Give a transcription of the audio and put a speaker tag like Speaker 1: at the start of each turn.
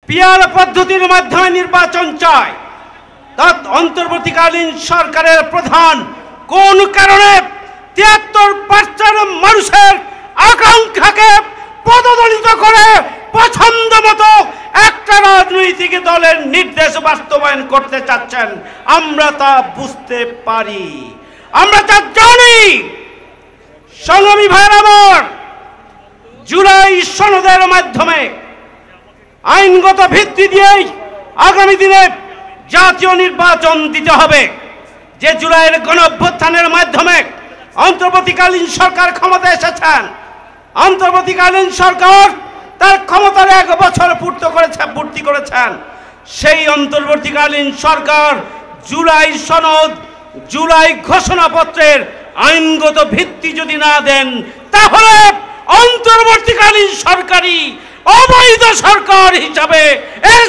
Speaker 1: PR পদ্ধতির মাধ্যমে নির্বাচন চায়, অন্তর্বর্তীকালীন সরকারের প্রধান কোন কারণে 73% মানুষের আকাঙ্ক্ষাকে পদদলিত করে পছন্দ মতো একটা রাজনৈতিক দলের নির্দেশ বাস্তবায়ন করতে চাচ্ছেন? আমরা তা বুঝতে পারি, আমরা তা জানি। সংগ্রামী ভাইয়ের আমার, জুলাই সনদের মাধ্যমে আইনগত ভিত্তি দিয়েই আগামী দিনে জাতীয় নির্বাচন দিতে হবে। যে জুলাইয়ের গণঅভ্যুত্থানের মাধ্যমে অন্তর্বর্তীকালীন সরকার ক্ষমতায় এসেছেন, অন্তর্বর্তীকালীন সরকার তার ক্ষমতার 1 বছর পূর্তি করেছেন। সেই অন্তর্বর্তীকালীন সরকার জুলাই সনদ, জুলাই ঘোষণাপত্রের আইনগত ভিত্তি যদি না দেন, তাহলে অন্তর্বর্তীকালীন সরকারই অবৈধ সরকার হিসাবে এর